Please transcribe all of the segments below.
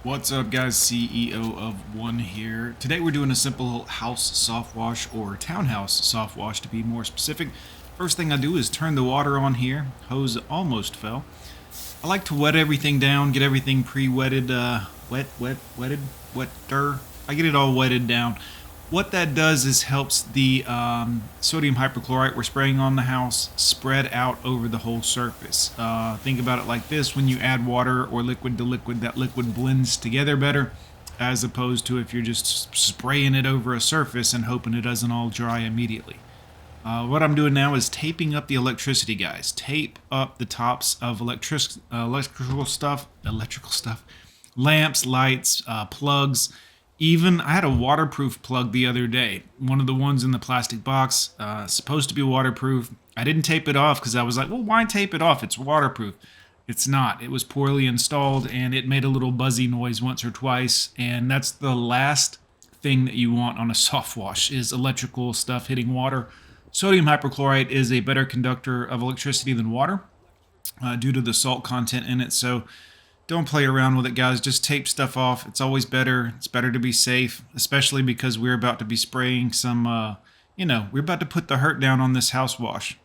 What's up, guys? CEO of One here. Today we're doing a simple house soft wash, or townhouse soft wash to be more specific. First thing I do is turn the water on here. Hose almost fell. I like to wet everything down, get everything pre-wetted, wetter. I get it all wetted down. What that does is helps the sodium hypochlorite we're spraying on the house spread out over the whole surface. Think about it like this: when you add water or liquid to liquid, that liquid blends together better, as opposed to if you're just spraying it over a surface and hoping it doesn't all dry immediately. What I'm doing now is taping up the electricity, guys. Tape up the tops of electrical stuff, lamps, lights, plugs. Even I had a waterproof plug the other day, one of the ones in the plastic box, supposed to be waterproof. I didn't tape it off because I was like, well, why tape it off? It's waterproof. It's not. It was poorly installed and it made a little buzzy noise once or twice. And that's the last thing that you want on a soft wash is electrical stuff hitting water. Sodium hypochlorite is a better conductor of electricity than water due to the salt content in it. So don't play around with it, guys. Just tape stuff off. It's always better. It's better to be safe, especially because we're about to be spraying some, we're about to put the hurt down on this house wash.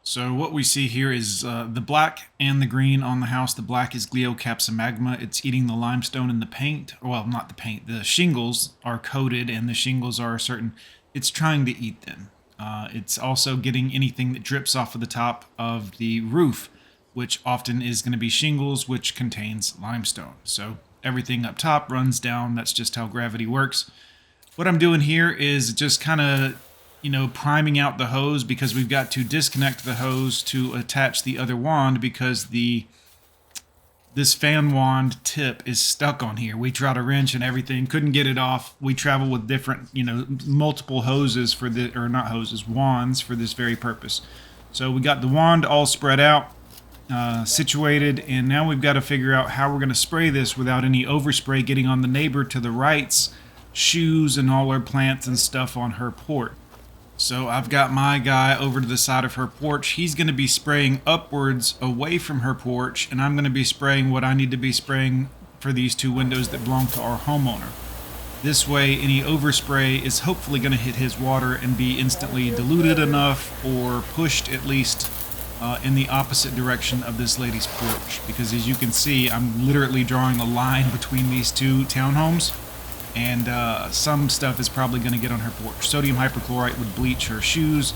So what we see here is the black and the green on the house. The black is Glioxapsa. It's eating the limestone and the paint. Well, not the paint. The shingles are coated and the shingles are certain. It's trying to eat them. It's also getting anything that drips off of the top of the roof, which often is going to be shingles, which contains limestone. So everything up top runs down. That's just how gravity works. What I'm doing here is just kind of, priming out the hose, because we've got to disconnect the hose to attach the other wand, because this fan wand tip is stuck on here. We tried a wrench and everything, couldn't get it off. We travel with different, multiple hoses for wands for this very purpose. So we got the wand all spread out, situated, and now we've got to figure out how we're going to spray this without any overspray getting on the neighbor to the right's shoes and all her plants and stuff on her porch. So I've got my guy over to the side of her porch. He's going to be spraying upwards away from her porch, and I'm going to be spraying what I need to be spraying for these two windows that belong to our homeowner. This way, any overspray is hopefully going to hit his water and be instantly diluted enough, or pushed at least in the opposite direction of this lady's porch, because as you can see, I'm literally drawing a line between these two townhomes, and some stuff is probably going to get on her porch. Sodium hypochlorite would bleach her shoes,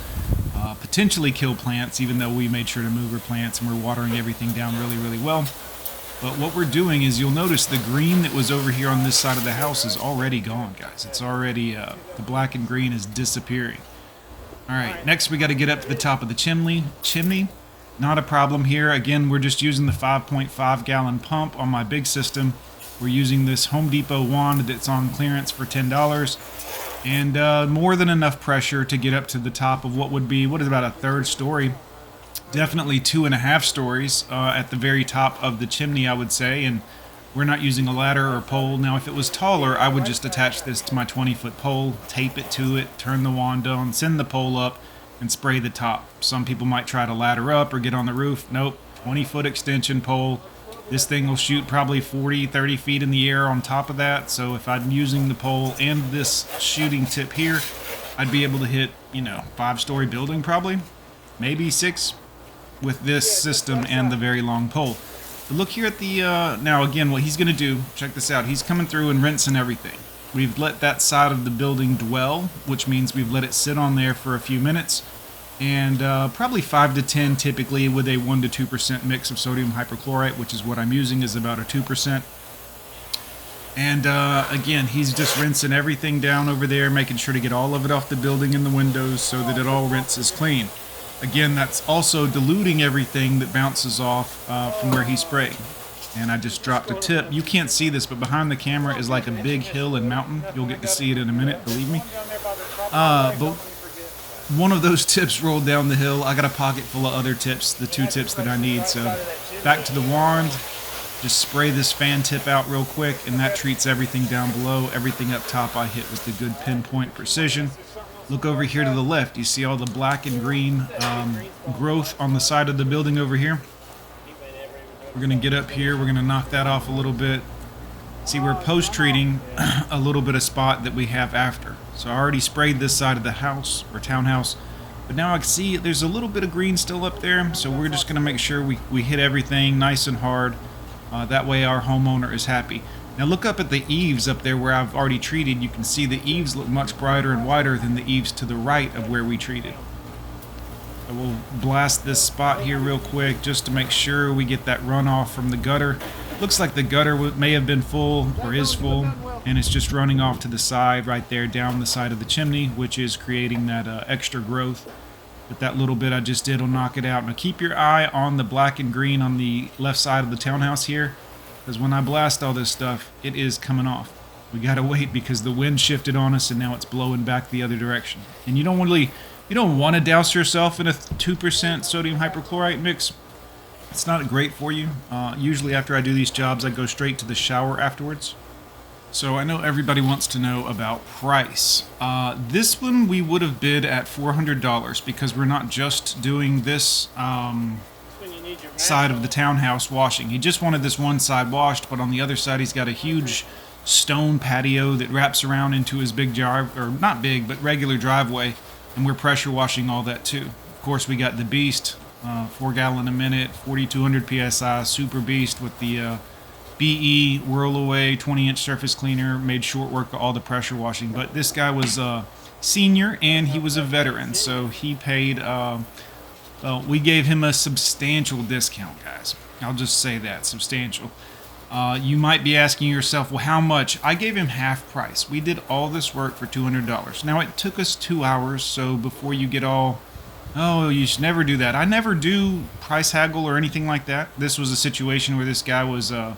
potentially kill plants, even though we made sure to move her plants and we're watering everything down really, really well. But what we're doing is, you'll notice the green that was over here on this side of the house is already gone, guys. It's already, the black and green is disappearing. Alright, next we got to get up to the top of the chimney. Not a problem here. Again, we're just using the 5.5 gallon pump on my big system. We're using this Home Depot wand that's on clearance for $10. And more than enough pressure to get up to the top of what is about a third story. Definitely 2.5 stories at the very top of the chimney, I would say. And we're not using a ladder or pole. Now, if it was taller, I would just attach this to my 20-foot pole, tape it to it, turn the wand on, send the pole up, and spray the top. Some people might try to ladder up or get on the roof. Nope, 20-foot extension pole. This thing will shoot probably 40, 30 feet in the air on top of that. So if I'm using the pole and this shooting tip here, I'd be able to hit, 5-story building probably, maybe 6, with this system and the very long pole. But look here at the, now again, what he's going to do, check this out. He's coming through and rinsing everything. We've let that side of the building dwell, which means we've let it sit on there for a few minutes. And probably 5 to 10 typically, with a 1 to 2% mix of sodium hypochlorite, which is what I'm using, is about a 2%. And again, he's just rinsing everything down over there, making sure to get all of it off the building and the windows so that it all rinses clean. Again, that's also diluting everything that bounces off from where he's spraying. And I just dropped a tip. You can't see this, but behind the camera is like a big hill and mountain. You'll get to see it in a minute, believe me. But one of those tips rolled down the hill. I got a pocket full of other tips, the 2 tips that I need. So back to the wand, just spray this fan tip out real quick, and that treats everything down below. Everything up top I hit with the good pinpoint precision. Look over here to the left. You see all the black and green growth on the side of the building over here? We're going to get up here. We're going to knock that off a little bit. See, we're post-treating a little bit of spot that we have after. So I already sprayed this side of the house or townhouse, but now I can see there's a little bit of green still up there. So we're just gonna make sure we hit everything nice and hard. That way our homeowner is happy. Now look up at the eaves up there where I've already treated. You can see the eaves look much brighter and wider than the eaves to the right of where we treated. So we'll blast this spot here real quick just to make sure we get that runoff from the gutter. Looks like the gutter may have been full or is full, and it's just running off to the side right there down the side of the chimney, which is creating that extra growth. But that little bit I just did will knock it out. Now keep your eye on the black and green on the left side of the townhouse here, because when I blast all this stuff, it is coming off. We gotta wait because the wind shifted on us and now it's blowing back the other direction. And you don't want to douse yourself in a 2% sodium hypochlorite mix. It's not great for you. Usually after I do these jobs, I go straight to the shower afterwards. So I know everybody wants to know about price. This one we would have bid at $400 because we're not just doing this side of the townhouse washing. He just wanted this one side washed, but on the other side he's got a huge stone patio that wraps around into his big drive, or not big, but regular driveway, and we're pressure washing all that too. Of course, we got the Beast, 4 gallon a minute, 4,200 psi, Super Beast with the BE Whirl Away 20-inch surface cleaner. Made short work of all the pressure washing. But this guy was senior and he was a veteran, so he paid. We gave him a substantial discount, guys. I'll just say that, substantial. You might be asking yourself, well, how much? I gave him half price. We did all this work for $200. Now, it took us 2 hours, so before you get all, oh, you should never do that. I never do price haggle or anything like that. This was a situation where this guy was, a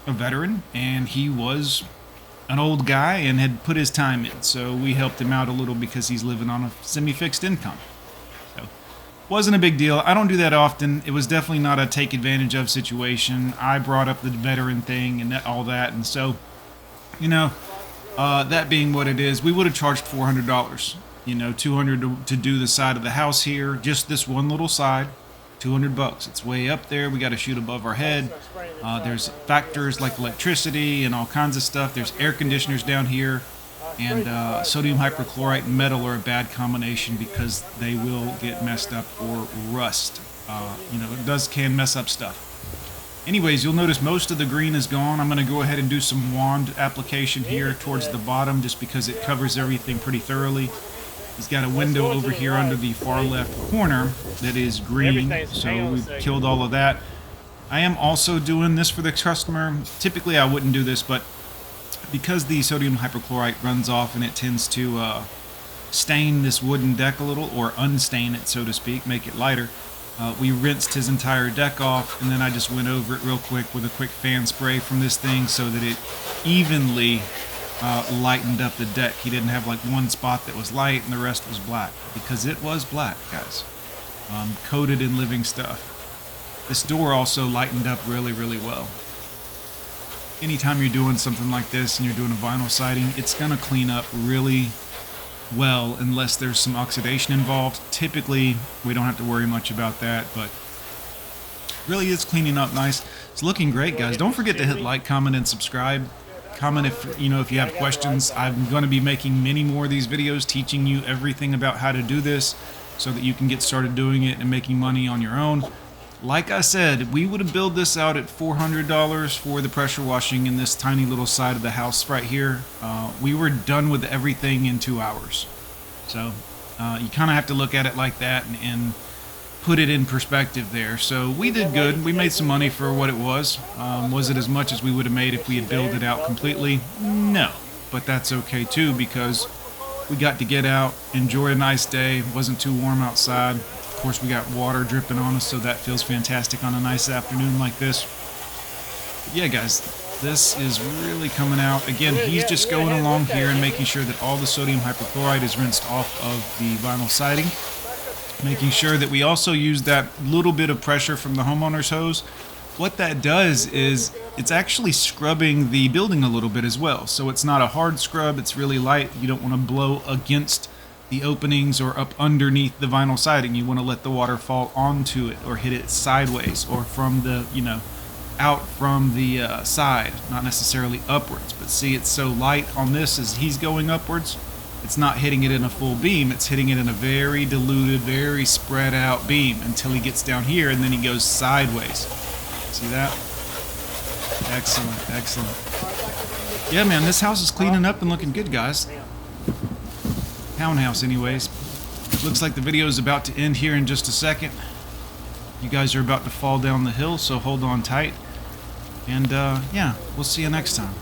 veteran, and he was an old guy and had put his time in. So we helped him out a little because he's living on a semi-fixed income. Wasn't a big deal. I don't do that often. It was definitely not a take advantage of situation. I brought up the veteran thing and all that, and so, that being what it is, we would have charged $400. $200 to do the side of the house here, just this one little side. $200. It's way up there. We got to shoot above our head. There's factors like electricity and all kinds of stuff. There's air conditioners down here. And sodium hypochlorite and metal are a bad combination because they will get messed up or rust. It can mess up stuff. Anyways, you'll notice most of the green is gone. I'm going to go ahead and do some wand application here towards the bottom just because it covers everything pretty thoroughly. He's got a window over here under the far left corner that is green, so we've killed all of that. I am also doing this for the customer. Typically I wouldn't do this, but because the sodium hypochlorite runs off and it tends to stain this wooden deck a little, or unstain it, so to speak, make it lighter, we rinsed his entire deck off, and then I just went over it real quick with a quick fan spray from this thing so that it evenly lightened up the deck. He didn't have like one spot that was light and the rest was black, because it was black, guys. Coated in living stuff. This door also lightened up really, really well. Anytime you're doing something like this and you're doing a vinyl siding, it's going to clean up really well unless there's some oxidation involved. Typically, we don't have to worry much about that, but really it's cleaning up nice. It's looking great, guys. Don't forget to hit like, comment, and subscribe. Comment if you have questions. I'm going to be making many more of these videos teaching you everything about how to do this so that you can get started doing it and making money on your own. Like I said, we would have billed this out at $400 for the pressure washing in this tiny little side of the house right here. We were done with everything in 2 hours. So you kind of have to look at it like that and put it in perspective there. So we did good. We made some money for what it was. Was it as much as we would have made if we had billed it out completely? No. But that's okay too, because we got to get out, enjoy a nice day. It wasn't too warm outside. Of course, we got water dripping on us, so that feels fantastic on a nice afternoon like this. But yeah, guys, this is really coming out. Again, he's just going along here and making sure that all the sodium hypochlorite is rinsed off of the vinyl siding. Making sure that we also use that little bit of pressure from the homeowner's hose. What that does is it's actually scrubbing the building a little bit as well. So it's not a hard scrub, it's really light. You don't want to blow against the openings or up underneath the vinyl siding. You want to let the water fall onto it or hit it sideways or from the out from the side, not necessarily upwards. But see, it's so light on this as he's going upwards, it's not hitting it in a full beam, it's hitting it in a very diluted, very spread out beam until he gets down here and then he goes sideways. See that? Excellent, excellent. Yeah, man, this house is cleaning up and looking good, guys. Townhouse, anyways. Looks like the video is about to end here in just a second. You guys are about to fall down the hill, so hold on tight. And yeah, we'll see you next time.